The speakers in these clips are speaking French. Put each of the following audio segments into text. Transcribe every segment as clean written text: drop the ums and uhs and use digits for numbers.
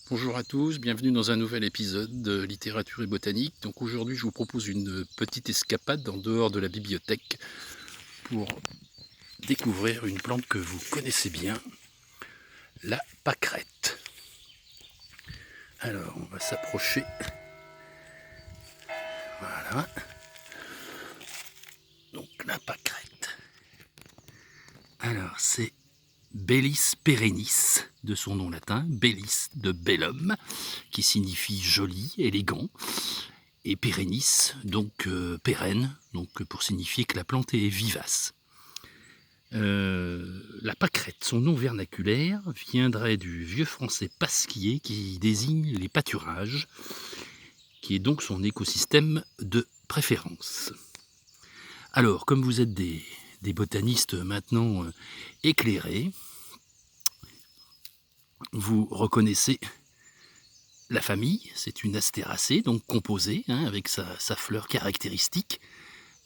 Bonjour à tous, bienvenue dans un nouvel épisode de littérature et botanique. Donc aujourd'hui je vous propose une petite escapade en dehors de la bibliothèque pour découvrir une plante que vous connaissez bien, la pâquerette. Alors on va s'approcher. Voilà. Donc la pâquerette. Alors c'est Bellis perennis, de son nom latin, Bellis de bellum, qui signifie joli, élégant, et perennis, donc pérenne, donc pour signifier que la plante est vivace. La pâquerette, son nom vernaculaire, viendrait du vieux français pasquier qui désigne les pâturages, qui est donc son écosystème de préférence. Alors, comme vous êtes des botanistes maintenant éclairés, vous reconnaissez la famille, c'est une astéracée, donc composée, avec sa fleur caractéristique.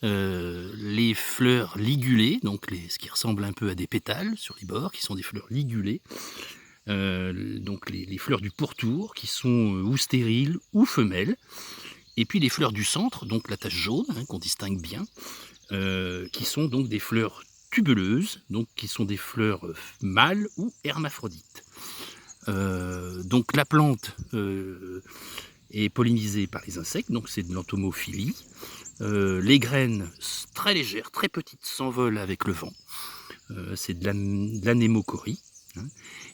Les fleurs ligulées, donc ce qui ressemble un peu à des pétales sur les bords, qui sont des fleurs ligulées. Donc les fleurs du pourtour, qui sont ou stériles ou femelles. Et puis les fleurs du centre, donc la tache jaune, qu'on distingue bien, qui sont donc des fleurs tubuleuses, donc qui sont des fleurs mâles ou hermaphrodites. Donc la plante est pollinisée par les insectes, donc c'est de l'entomophilie. Les graines très légères, très petites, s'envolent avec le vent. C'est de l'anémochorie.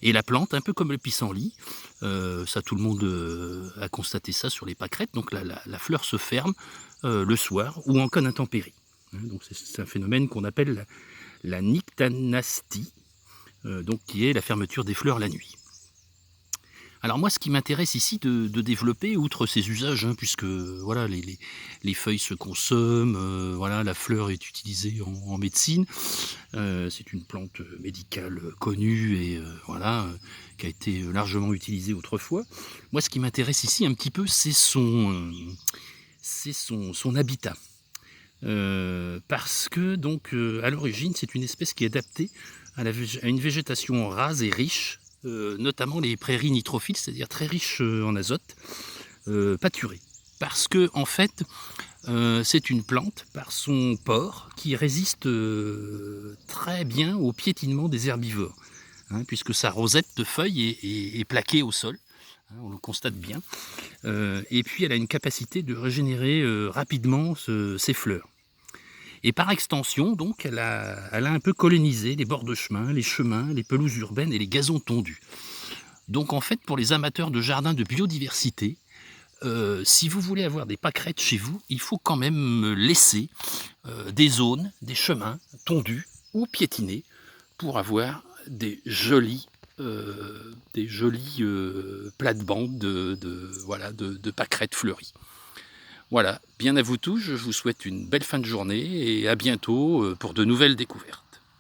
Et la plante, un peu comme le pissenlit, ça tout le monde a constaté ça sur les pâquerettes, donc la fleur se ferme le soir ou en cas d'intempérie. Donc c'est un phénomène qu'on appelle la nyctanastie, donc qui est la fermeture des fleurs la nuit. Alors moi, ce qui m'intéresse ici de développer, outre ces usages, puisque voilà, les feuilles se consomment, voilà, la fleur est utilisée en médecine, c'est une plante médicale connue et voilà, qui a été largement utilisée autrefois. Moi, ce qui m'intéresse ici un petit peu, c'est son habitat. Parce que donc à l'origine, c'est une espèce qui est adaptée à une végétation rase et riche, notamment les prairies nitrophiles, c'est-à-dire très riches en azote, pâturées. Parce que en fait, c'est une plante par son pore qui résiste très bien au piétinement des herbivores, puisque sa rosette de feuilles est plaquée au sol, on le constate bien, et puis elle a une capacité de régénérer rapidement ses fleurs. Et par extension, donc, elle a un peu colonisé les bords de chemin, les chemins, les pelouses urbaines et les gazons tondus. Donc en fait, pour les amateurs de jardins de biodiversité, si vous voulez avoir des pâquerettes chez vous, il faut quand même laisser des zones, des chemins tondus ou piétinés pour avoir des jolis plates-bandes de pâquerettes fleuries. Voilà, bien à vous tous, je vous souhaite une belle fin de journée et à bientôt pour de nouvelles découvertes.